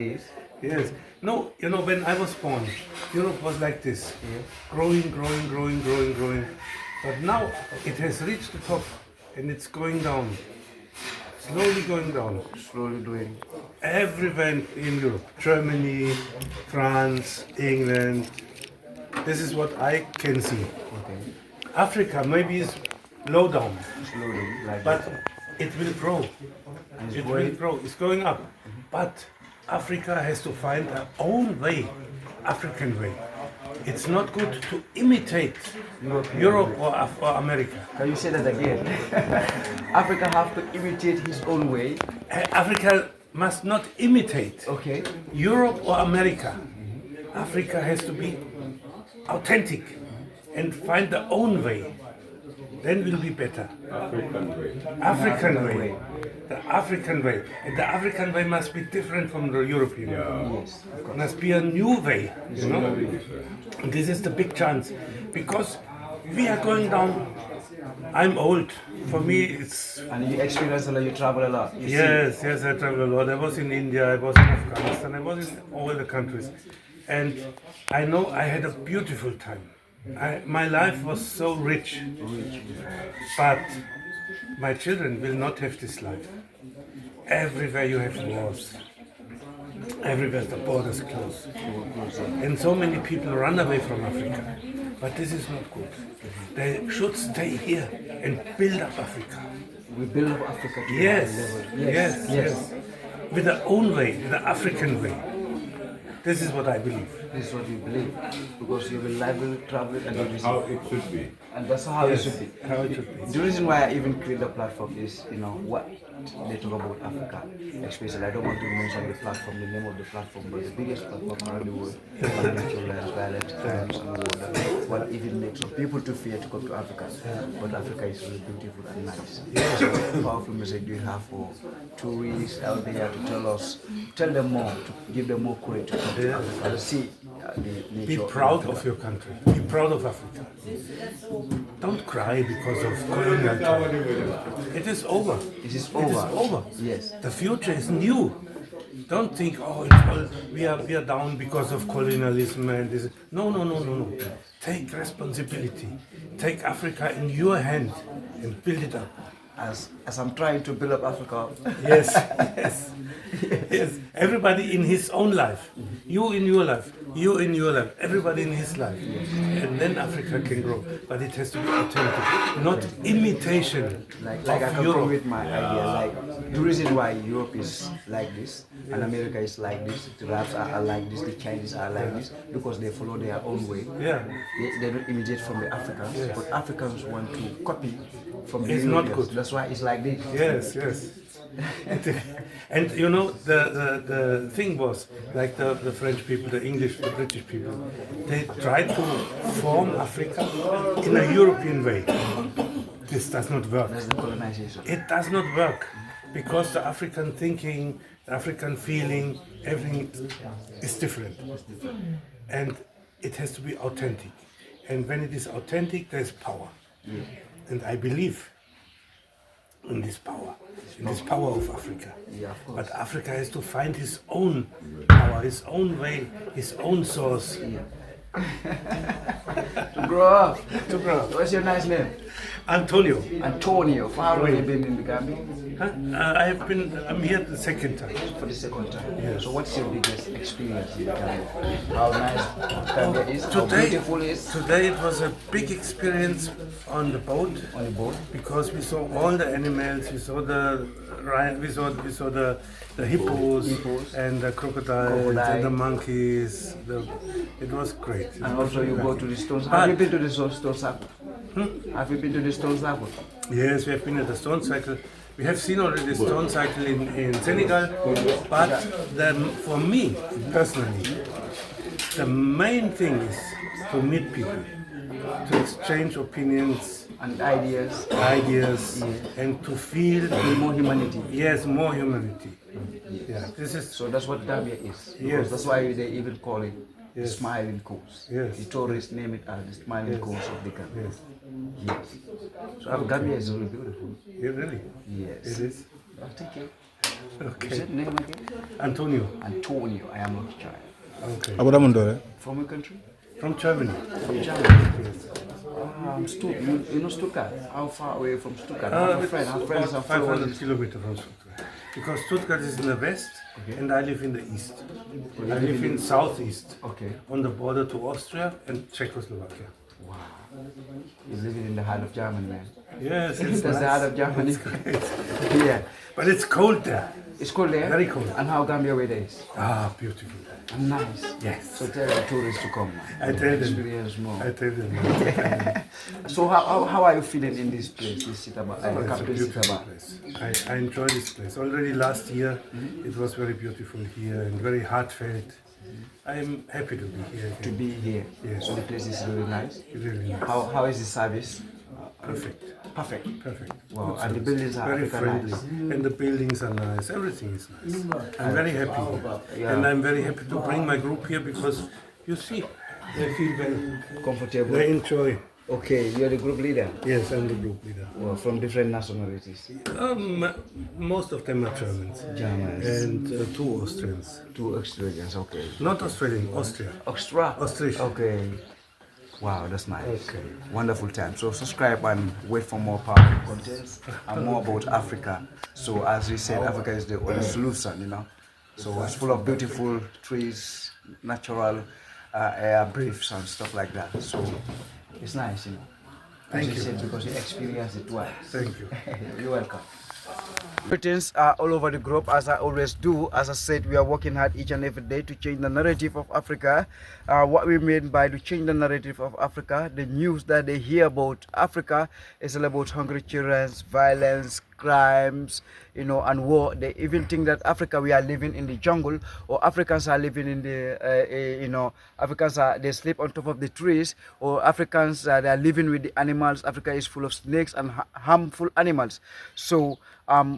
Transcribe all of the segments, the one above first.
Yes. Yes. No, when I was born, Europe was like this, growing, growing, growing, growing, growing. But now it has reached the top and it's going down, slowly going down. Slowly doing. Everywhere in Europe, Germany, France, England. This is what I can see. Okay. Africa maybe is low down, Slowly, like but that. it will grow. And It it's will going. grow. It's going up. But Africa has to find her own way, African way. It's not good to imitate Europe or America. Can you say that again? Africa have to imitate his own way. Africa must not imitate Okay. Europe or America. Africa has to be authentic and find their own way. Then will be better. African way. The African way. And the African way must be different from the European way. Yes. Must be a new way, And this is the big chance. Because we are going down. I'm old. For me, it's... And you experience a lot, you travel a lot. You Yes, I travel a lot. I was in India, I was in Afghanistan, I was in all the countries. And I know I had a beautiful time. My life was so rich. But my children will not have this life. Everywhere you have wars. Everywhere the borders closed. And so many people run away from Africa. But this is not good. They should stay here and build up Africa. We build up Africa to Yes, another level. yes. With their own way, with the African way. This is what I believe. This is what we believe. Because you will live, will travel, and you will How it should be. And that's how it should be. How it should be. The reason why I even create the platform is, what they talk about Africa. Especially, I don't want to mention the platform, the name of the platform, but the biggest platform around the world, natural lands, violent crimes, and war. What even makes some people to fear to come to Africa. But Africa is really beautiful and nice. So, what powerful message do you have for tourists out there to tell them more, to give them more courage to come to Africa, to see the nature. Be proud of your country. Be proud of Africa. Don't cry because of colonial time. It is over. It is It is over. over. Yes. The future is new. Don't think, it's all, we are down because of colonialism and this. No. Take responsibility. Take Africa in your hand and build it up. As I'm trying to build up Africa. Yes. Everybody in his own life. You in your life. You in your life. Everybody in his life. And then Africa can grow. But it has to be authentic, not imitation Like I of can Europe. come with my idea. Like the reason why Europe is like this and America is like this, the Arabs are like this, the Chinese are like this, because they follow their own way. Yeah. They don't imitate from the Africans, but Africans want to copy from the It's not Europeans. good. That's why it's like this. Yes. And the thing was, like the French people, the English, the British people, they tried to form Africa in a European way. This does not work. That's the colonization. It does not work because the African thinking, the African feeling, everything is different. And it has to be authentic. And when it is authentic, there's power. And I believe in this power of Africa. Yeah, of course. But Africa has to find his own power, his own way, his own source. To grow up. To grow. What's your nice name? Antonio, Antonio. For how long have you been in the Gambia? I'm here the second time. For the second time. Yes. So what's your biggest experience in the Gambia? How nice Gambia is, how beautiful it is Today it was a big experience on the boat. on the boat. Because we saw all the animals, we saw the hippos, and the crocodiles and the monkeys. It was great. And also you go to the Stone Circle. Have you been to the Stone Circle? Have you been to the Stone Circle? Yes, we have been at the stone cycle. We have seen already the stone cycle in Senegal, but for me personally, the main thing is to meet people, to exchange opinions, And ideas, and to feel more humanity. yes, more humanity. Yeah, this is So that's what Gambia is. Because Yes. that's why they even call it the Yes. Smiling Coast. Yes. The tourists name it as the Smiling Yes. Coast of the Gambia. yes, Yes. So Gambia is really beautiful. yeah, really, Yes. it is. Thank you. You Okay. said name again? Antonio. Antonio. I am not sure. Okay. Abudamundore. From your country? From Germany. From Germany. Yes. You know Stuttgart? How far away from Stuttgart? I have a friend. I have friends About and 500 followers. kilometers from Stuttgart. Because Stuttgart is in the west and I live in the east. I live in southeast, Okay. on the border to Austria and Czechoslovakia. Wow. You're living in the heart of Germany, man. Yes, That's it's the heart of nice. Germany. Yeah. But it's cold there. It's cold there? Very cold. And how Gambia weather is? Ah, beautiful. Nice. Yes. So tell the tourists to come, man. I tell them. Experience more. I tell them. So how are you feeling in this place, this Sitaba? It's a beautiful place. I enjoy this place. Already last year it was very beautiful here and very heartfelt. I'm happy to be here To again. be here. Yes. So the place is really nice. Really nice. How is the service? Perfect. Perfect. Perfect. Wow. Good And the service. buildings are very African friendly. nice. And the buildings are nice. Everything is nice. I'm very happy here. Yeah. And I'm very happy to bring my group here because you see, they feel very, Comfortable. they enjoy. Okay, you're the group leader. Yes, I'm the group leader. Well, from different nationalities. Most of them are Germans. Germans. And two Austrians. Two Australians. Okay. Not Australian, Austria. Australia. Austrian. Okay. Wow, that's nice. Okay. Wonderful time. So subscribe and wait for more powerful contents and more about Africa. So as we said, Africa is the only solution, you know. So it's full of beautiful trees, natural air, breaths and stuff like that. So it's nice, you know. As Thank you you. said, because you experienced it twice. Thank you. You're welcome. Greetings are all over the globe, as I always do. As I said, we are working hard each and every day to change the narrative of Africa. What we mean by to change the narrative of Africa, the news that they hear about Africa is all about hungry children, violence, crimes, you know, and war. They even think that Africa, we are living in the jungle, or Africans are living in the, you know, Africans are, they sleep on top of the trees, or Africans, they are living with the animals. Africa is full of snakes and harmful animals. So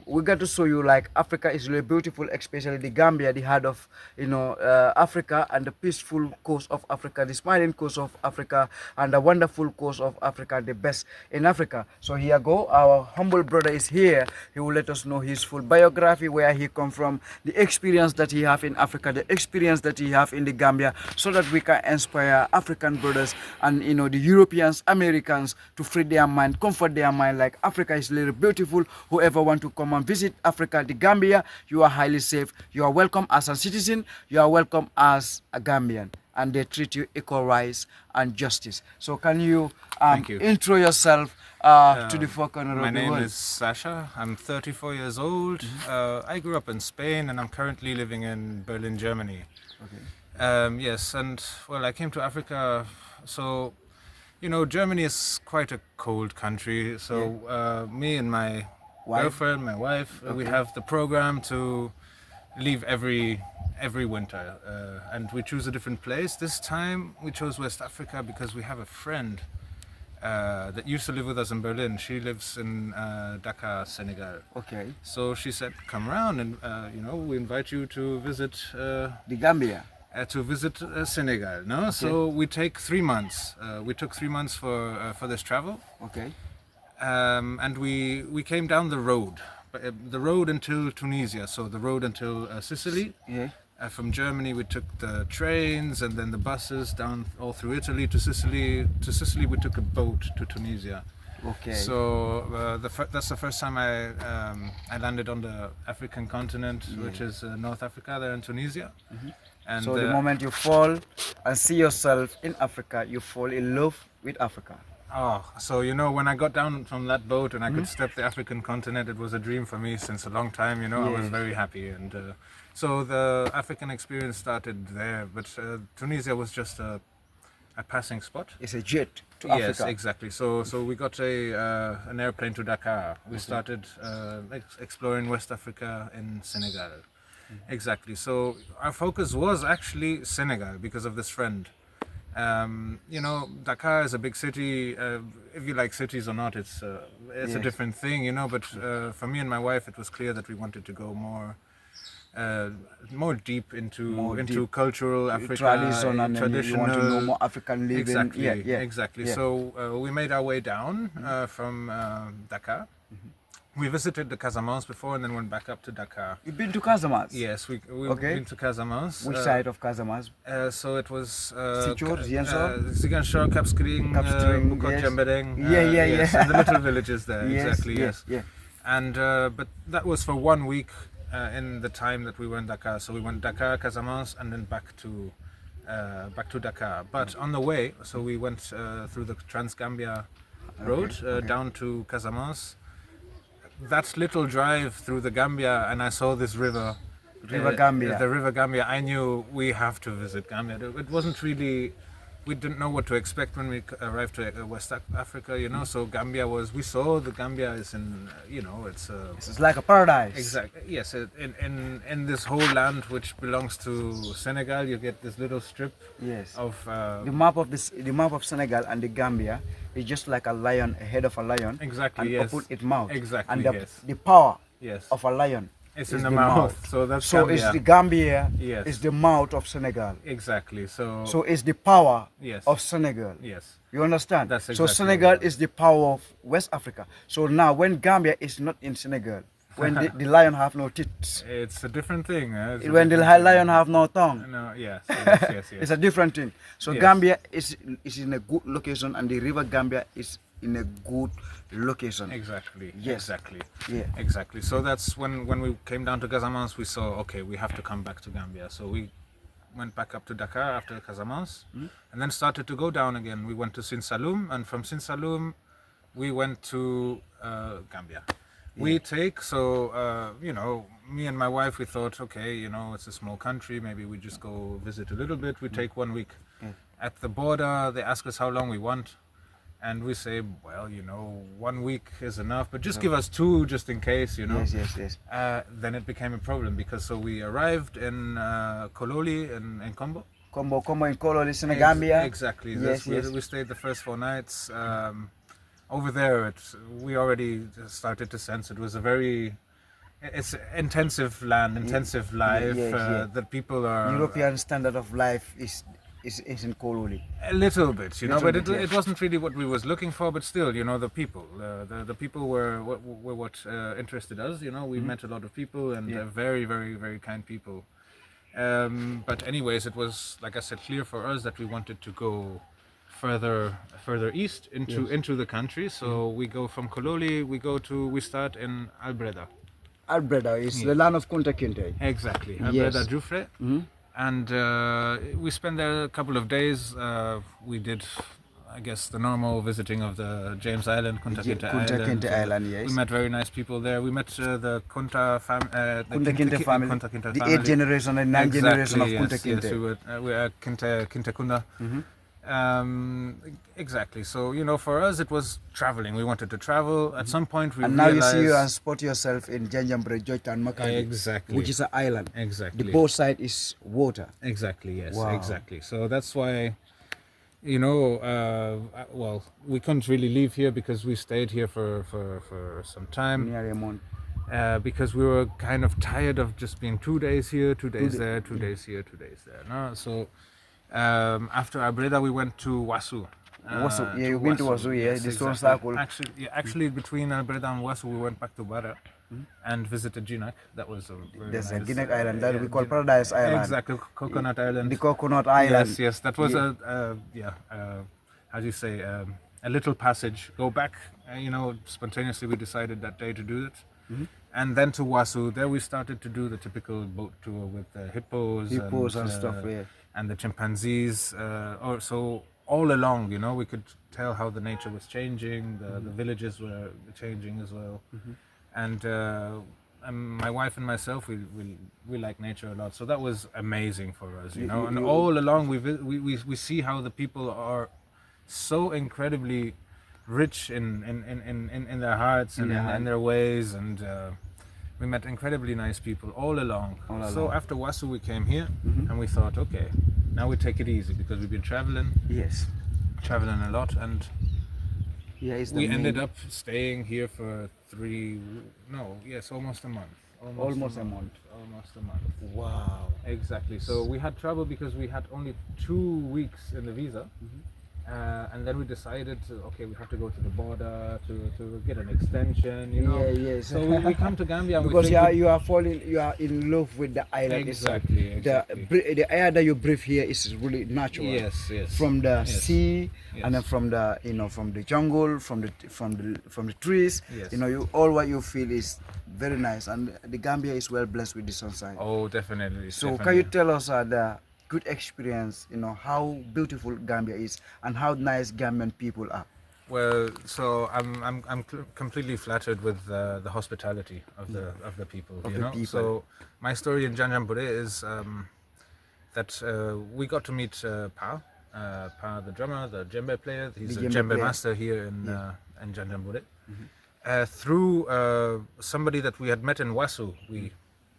we got to show you like Africa is really beautiful, especially the Gambia, the heart of, you know, Africa, and the peaceful coast of Africa, the smiling coast of Africa, and the wonderful coast of Africa, the best in Africa. So here go, our humble brother is here. He will let us know his full biography, where he come from, the experience that he have in Africa, the experience that he have in the Gambia, so that we can inspire African brothers and, you know, the Europeans, Americans, to free their mind, comfort their mind, like Africa is really beautiful. Whoever want to come and visit Africa, the Gambia, you are highly safe. You are welcome as a citizen. You are welcome as a Gambian, and they treat you equal rights and justice. So can you, Thank you. intro yourself to the four corners My of the name world? is Sasha. I'm 34 years old. I grew up in Spain and I'm currently living in Berlin, Germany. Okay. Yes, and well, I came to Africa. So, you know, Germany is quite a cold country. So me and my girlfriend, my wife, we have the program to leave every winter, and we choose a different place. This time we chose West Africa because we have a friend that used to live with us in Berlin. She lives in Dakar, Senegal. Okay. So she said, "Come around, and you know, we invite you to visit The Gambia. Senegal." No, so we take 3 months. We took 3 months for this travel, Okay. and we came down the road, the road until Tunisia. So the road until Sicily. Yeah. From Germany, we took the trains and then the buses down all through Italy to Sicily. To Sicily, we took a boat to Tunisia. Okay. So that's the first time I landed on the African continent, which is North Africa, there in Tunisia. And So the moment you fall and see yourself in Africa, you fall in love with Africa. so you know, when I got down from that boat and I could step the African continent, it was a dream for me since a long time. You know, I was very happy, and so the African experience started there. But Tunisia was just a passing spot. It's a jet to Yes, Africa. exactly. So we got an airplane to Dakar. We started exploring West Africa in Senegal. Exactly. So our focus was actually Senegal because of this friend. You know, Dakar is a big city. If you like cities or not, it's a different thing, you know. But for me and my wife, it was clear that we wanted to go more deep into cultural Africa, Tradition, and then traditional. you want to know more African living. Exactly, Yeah. exactly. Yeah. So we made our way down from Dakar, We visited the Casamance before and then went back up to Dakar. You've been to Casamance? Yes, we've Okay. been to Casamance. Which side of Casamance? So it was Ziguinchor? Cap Skirring, Cap Skirring, Bukot yes. Jembereng. Yeah. And the little villages there, Yes, exactly, yes. Yeah. And but that was for 1 week in the time that we were in Dakar. So we went Dakar, Casamance, and then back to Dakar. But on the way, so we went through the Trans-Gambia road down to Casamance. That little drive through the Gambia, and I saw this river. River Gambia. The River Gambia. I knew we have to visit Gambia. It wasn't really, we didn't know what to expect when we arrived to West Africa, you know. So Gambia was, we saw the Gambia is in, you know, it's like a paradise. Exactly. Yes. In this whole land which belongs to Senegal, you get this little strip. Yes. Of the map of Senegal and the Gambia is just like a lion, a head of a lion. Exactly. And yes. open its mouth. Exactly. And yes. the power Yes. of a lion. It's in the mouth. So that's so Gambia. it's the Gambia. Yes. It's the mouth of Senegal. Exactly. So it's the power yes. of Senegal. Yes. You understand? That's so exactly Senegal right. is the power of West Africa. So now when Gambia is not in Senegal, when the lion have no teeth, it's a different thing. When the lion have no tongue, no, yes. it's a different thing. So Yes. Gambia is in a good location, and the river Gambia is in a good location. Exactly. Yes. Exactly. Yeah. Exactly. So that's when we came down to Casamance, we saw, okay, we have to come back to Gambia. So we went back up to Dakar after Casamance, and then started to go down again. We went to Sin Saloum, and from Sin Saloum, we went to Gambia. We take, so, you know, me and my wife, we thought, okay, you know, it's a small country, maybe we just go visit a little bit. We take 1 week. At the border, they ask us how long we want. And we say, well, you know, 1 week is enough, but just give us 2 just in case, you know. Yes. Then it became a problem because so we arrived in Kololi in Kombo. Kombo in Kololi, Senegambia. Exactly. Yes. We stayed the first 4 nights. Over there, we already started to sense it was it's intensive land, intensive life. That people are European standard of life is in Kololi. a little bit, you know, but Little bit, it wasn't really what we was looking for. But still, you know, the people, the people were what interested us. You know, we met a lot of people, and they're very, very, very kind people. But anyways, it was, like I said, clear for us that we wanted to go further east into the country. So we go from Kololi, we start in Albreda. Albreda is the land of Kunta Kinte. Exactly, Albreda Jufre. And we spent there a couple of days. We did, I guess, the normal visiting of the James Island, Kunta Kinte Island. Yes. We met very nice people there. We met the Kunta family. Kunta Kinte family. The 8th generation and 9th generation of Kunta Kinte. Yes, we were Kinte Kunda. Exactly. So, you know, for us it was traveling. We wanted to travel. At some point we and now realized... you see and spot yourself in Janjambre, George and Makati. Exactly. Which is an island. Exactly. The both side is water. Exactly, yes. Wow. Exactly. So that's why, you know, well, we couldn't really leave here because we stayed here for some time. Near a month. Because we were kind of tired of just being 2 days here, 2 days there, 2 days here, 2 days there. No? So after Abreda, we went to Wasu. Wasu, yeah, you went to Wasu, yeah, yes, the stone exactly. circle. Actually, between Abreda and Wasu, we went back to Bara and visited Jinak. That was a very There's nice, a Guinea Island that we call Paradise Island. Exactly, Coconut Island. The Coconut Island. Yes, that was how do you say, a little passage. Go back, you know, spontaneously we decided that day to do it. And then to Wasu, there we started to do the typical boat tour with the hippos and stuff, yeah. And the chimpanzees. So all along, you know, we could tell how the nature was changing, the villages were changing as well. And my wife and myself, we like nature a lot, so that was amazing for us, you know. And all along we see how the people are so incredibly rich in their hearts and in their ways, and we met incredibly nice people all along. So after Wasu we came here and we thought, okay, now we take it easy because we've been traveling a lot, and we ended up staying here for almost a month. Almost a month. Wow. Exactly. So we had trouble because we had only 2 weeks in the visa. And then we decided okay, we have to go to the border to get an extension, you know. Yeah, yes. So we come to Gambia and Because we think you are in love with the island itself. Exactly. The air that you breathe here is really natural. Yes. From the Yes. sea, Yes. and then from the from the jungle, from the trees. Yes. You all what you feel is very nice, and the Gambia is well blessed with the sunshine. Oh, definitely. So can you tell us the good experience, how beautiful Gambia is and how nice Gambian people are? Well, so I'm completely flattered with the hospitality of the people. Of you the know. people. So my story in Janjanbureh is that we got to meet Pa, the drummer, the djembe player. He's The a djembe djembe player. master here in Janjanbureh. Through somebody that we had met in Wasu, we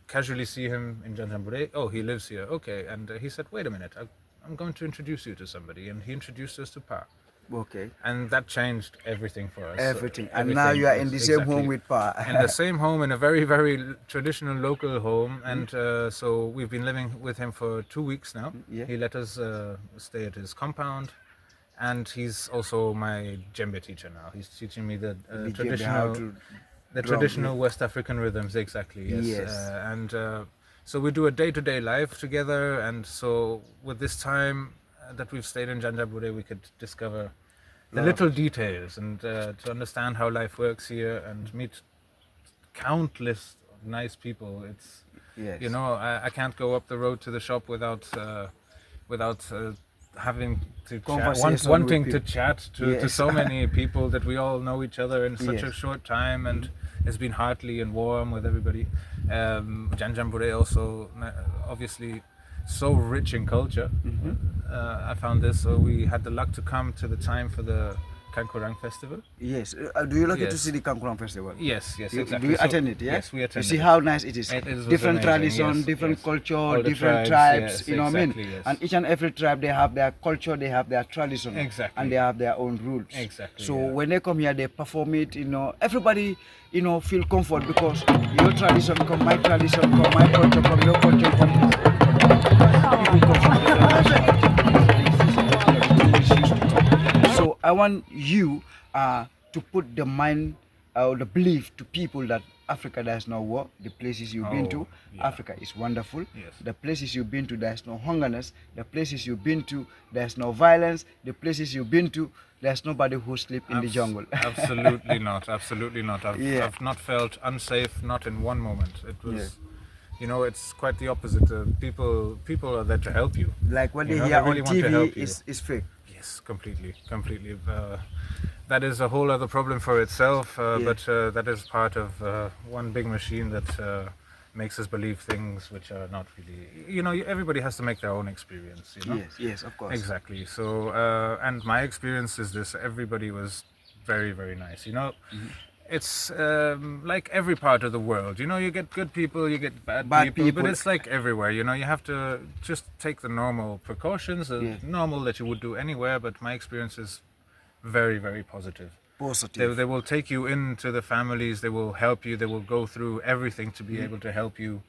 casually see him in Janjanbureh. Oh, he lives here. Okay, and he said, "Wait a minute, I'm going to introduce you to somebody," and he introduced us to Pa. Okay. And that changed everything for us. Everything. And now you are in the same home with Pa. In the same home, in a very, very traditional local home. And so we've been living with him for 2 weeks now. Yeah. He let us stay at his compound. And he's also my djembe teacher now. He's teaching me the The djembe, how traditional, to the drum, traditional West African rhythms. Exactly. Yes. Yes. So we do a day-to-day life together. And so with this time that we've stayed in Janjanbureh, we could discover the little details and to understand how life works here and meet countless nice people. It's Yes. I can't go up the road to the shop without having to chat, Conversation wanting with to people. chat to Yes. so many people that we all know each other in such a Yes. short time, and it's been heartily and warm with everybody. Janjanbureh also obviously so rich in culture. I found this, so we had the luck to come to the time for the Kankurang festival. Yes. Do you lucky to Yes. see the Kankurang festival? Yes, Do exactly. you So- attend it? Yeah. Yes, we attended. You see how nice it is. It was Different amazing, tradition, yes, different yes. culture, All the different tribes, tribes. yes, What I mean? exactly, yes. And each and every tribe, they have their culture, they have their tradition, Exactly. and they have their own rules. Exactly, So yeah. when they come here, they perform it. Everybody, feel comfort because your tradition come, my tradition come, my culture come, your culture come. People come from different nationalities. So I want you to put the mind or the belief to people that Africa there's no war. The places you've been to, Oh, yeah. Africa is wonderful. Yes. The places you've been to, there's no hungerness. The places you've been to, there's no violence. The places you've been to, there's nobody who sleep in the jungle. Absolutely not. Absolutely not. Yeah. I've not felt unsafe, not in one moment. It was, it's quite the opposite. People are there to help you. Like what You they know, hear they really on want to help TV you. is fake. Yes, completely. That is a whole other problem for itself, but that is part of one big machine that makes us believe things which are not really. Everybody has to make their own experience. Yes, of course. Exactly. So, and my experience is this: everybody was very, very nice. It's like every part of the world. You get good people, you get bad people, but it's like everywhere. You have to just take the normal precautions, normal that you would do anywhere. But my experience is very, very positive. Positive. They will take you into the families. They will help you. They will go through everything to be able to help you.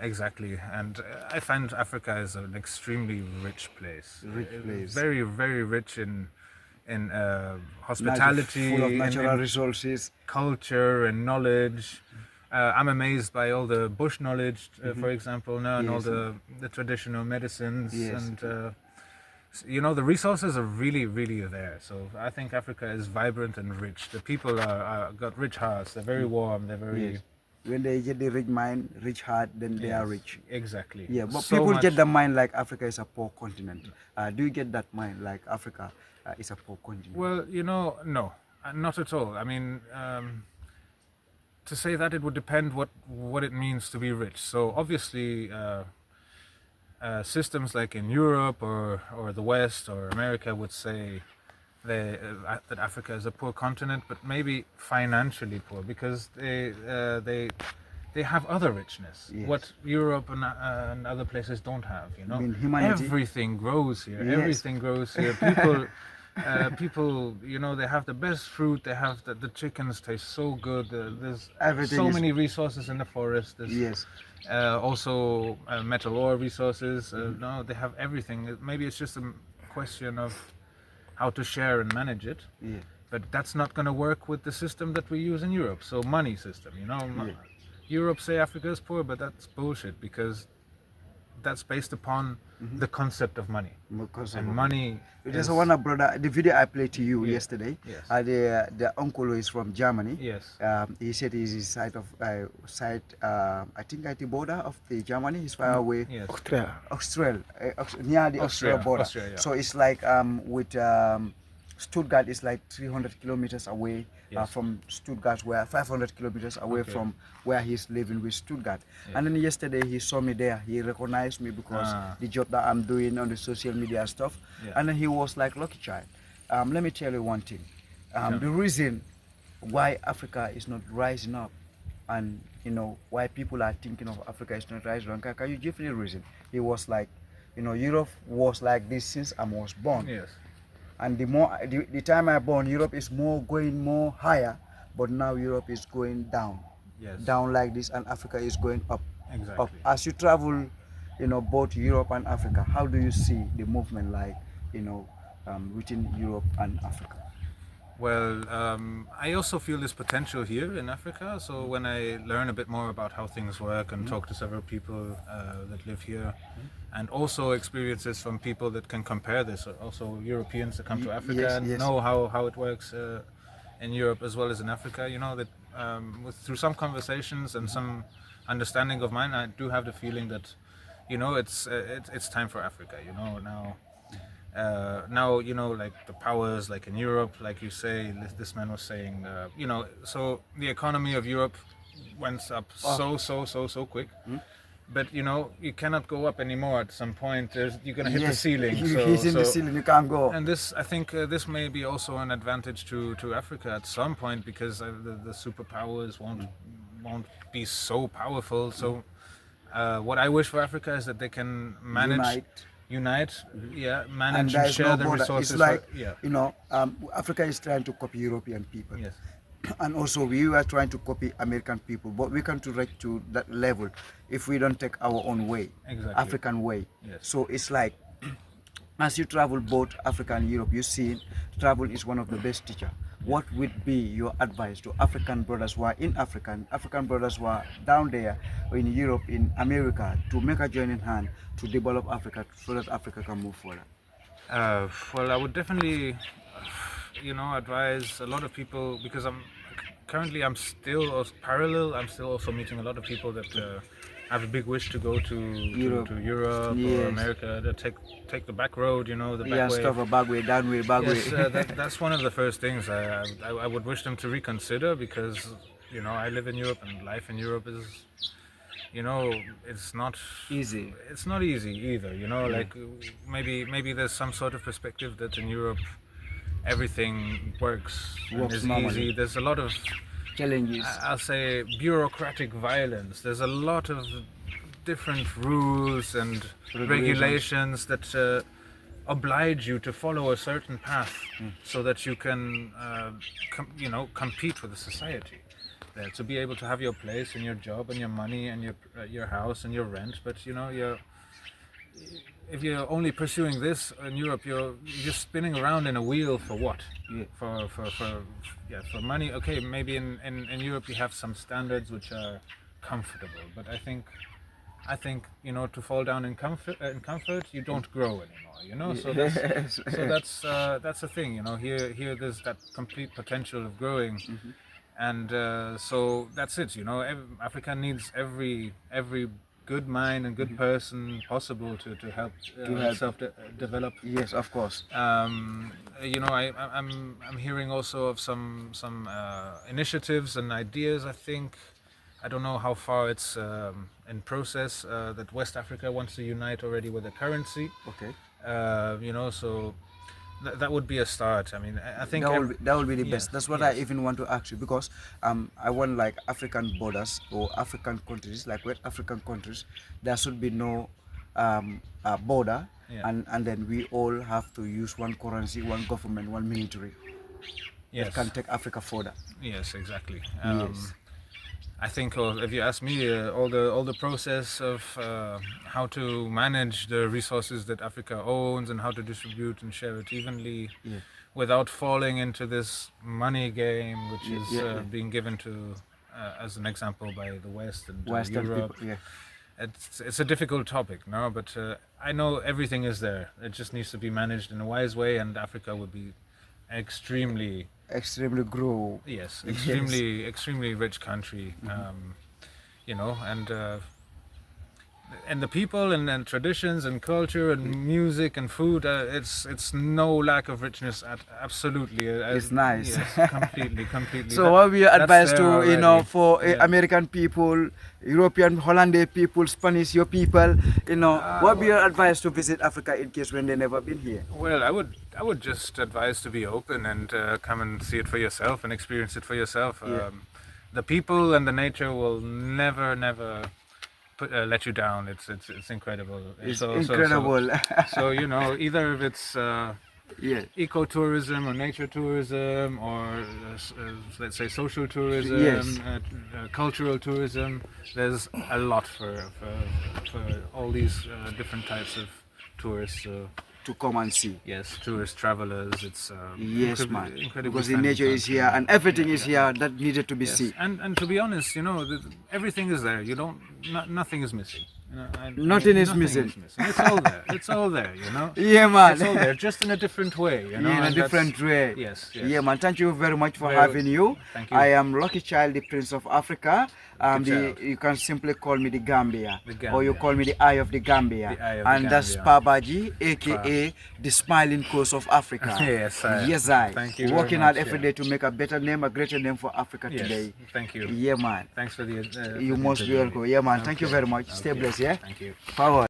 Exactly. And I find Africa is an extremely rich place. Very, very rich in hospitality, full of natural in resources, culture and knowledge. I'm amazed by all the bush knowledge, for example, now, and all the traditional medicines. Yes. And the resources are really, really there. So I think Africa is vibrant and rich. The people are got rich hearts. They're very warm. They're very. Yes. When they get the rich mind, rich heart, then they are rich. Exactly. Yeah, but So people much- get the mind like Africa is a poor continent. Do you get that mind like Africa is a poor continent? Well, no, not at all. I mean, to say that, it would depend what it means to be rich. So obviously, systems like in Europe or the West or America would say that Africa is a poor continent, but maybe financially poor because they have other richness. Yes. What Europe and other places don't have. I mean, humanity. Everything grows here. Yes. Everything grows here. People, they have the best fruit. They have the chickens taste so good. There's Everything so is- many resources in the forest. There's, Yes. also metal ore resources. No, they have everything. Maybe it's just a question of how to share and manage it. Yeah. But that's not going to work with the system that we use in Europe. So money system, Europe say Africa is poor, but that's bullshit because that's based upon the concept of money. And money There's is, one brother. The video I played to you yesterday. Yes. The uncle who is from Germany. Yes. He said he's side of I think at the border of the Germany. He's far away. Yes. Austria, near the Austria border. Austria, yeah. So it's like with Stuttgart is like 300 kilometers away from Stuttgart, where 500 kilometers away from where he's living with Stuttgart. And then yesterday he saw me there. He recognized me because the job that I'm doing on the social media stuff. And then he was like, lucky child. Let me tell you one thing. The reason why Africa is not rising up and why people are thinking of Africa is not rising up, can you give me a reason? He was like, Europe was like this since I was born. Yes. And the time I born, Europe is going more higher, but now Europe is going down. Yes. Down like this, and Africa is going up. Exactly. Up. As you travel, both Europe and Africa, how do you see the movement like, within Europe and Africa? Well, I also feel this potential here in Africa. So when I learn a bit more about how things work and talk to several people that live here, and also experiences from people that can compare this, also Europeans that come to Africa and know how it works in Europe as well as in Africa, that through some conversations and some understanding of mine, I do have the feeling that, it's time for Africa. Now like the powers, like in Europe, like you say, this man was saying, so the economy of Europe went up so quick. But you cannot go up anymore. At some point, you're gonna hit the ceiling. He's in the ceiling. You can't go. And this, I think, this may be also an advantage to Africa at some point because the superpowers won't be so powerful. So, what I wish for Africa is that they can manage. Unite, manage and share the resources. It's like, Africa is trying to copy European people. Yes. And also we are trying to copy American people, but we can't reach to that level if we don't take our own way, African way. Yes. So it's like, as you travel both Africa and Europe, you see travel is one of the best teacher. What would be your advice to African brothers who are in African brothers who are down there in Europe, in America, to make a joining hand to develop Africa so that Africa can move forward? Well, I would definitely, advise a lot of people because I'm still also meeting a lot of people that have a big wish to go to Europe or America, to take the back road, the back way. Stuff a back way, down way, back way. That's one of the first things I would wish them to reconsider because, I live in Europe and life in Europe is, it's not easy. It's not easy either, like maybe there's some sort of perspective that in Europe everything works and is normally. easy. There's a lot of challenges. I'll say bureaucratic violence. There's a lot of different rules and regulations that oblige you to follow a certain path so that you can, compete with the society. To be able to have your place and your job and your money and your house and your rent, but if you're only pursuing this in Europe, you're just spinning around in a wheel for what? For money. Okay, maybe in Europe you have some standards which are comfortable, but I think to fall down in comfort you don't grow anymore. So that's the thing. Here there's that complete potential of growing. And so that's it. Africa needs every good mind and good person possible to help itself develop. Yes, of course. I'm hearing also of some initiatives and ideas. I don't know how far it's in process. That West Africa wants to unite already with a currency. Okay. So. That would be a start. I mean, I think that would be the best. That's what I even want to ask you because I want like African borders or African countries, like West African countries, there should be no border, and then we all have to use one currency, one government, one military. That can take Africa further. Yes, exactly. Yes. I think, if you ask me, all the process of how to manage the resources that Africa owns and how to distribute and share it evenly, without falling into this money game, which is being given to as an example by the West and Western Europe. people, It's a difficult topic, no, but I know everything is there. It just needs to be managed in a wise way, and Africa would be extremely grow. Yes, extremely rich country, you know, and the people and traditions and culture and music and food. It's no lack of richness. Absolutely, It's nice. Yes, completely. So what we advise to already. for American people, European, Hollandaise people, Spanish, your people, what be your advice to visit Africa in case when they never been here? Well, I would just advise to be open and come and see it for yourself and experience it for yourself. The people and the nature will never let you down. It's incredible. It's incredible. So either if it's ecotourism or nature tourism or let's say social tourism, cultural tourism, there's a lot for all these different types of tourists. To come and see. Yes, tourist travelers. It's yes, man. incredible. Because the nature is here and everything is here that needed to be seen. And to be honest, everything is there. Nothing is missing. Nothing is missing. It's all there. It's all there. Yeah, man. It's all there, just in a different way. In a different way. Yes. Yeah, man. Thank you very much for having you. Thank you. I am Lucky Child, the Prince of Africa. Child. You can simply call me the Gambia, Gambia. or you call me the Eye of the Gambia. The Eye of and the that's Gambia. Pabaji, aka the Smiling Coast of Africa. Yes, I. Yes, I. Thank you. Working very hard much, every day to make a better name, a greater name for Africa Yes. today. Thank you. Yeah, man. Thanks for the. You for the most interview. welcome. Yeah, man. Thank you Okay. very much. Stay Okay. blessed. Yeah. Thank you. Forward.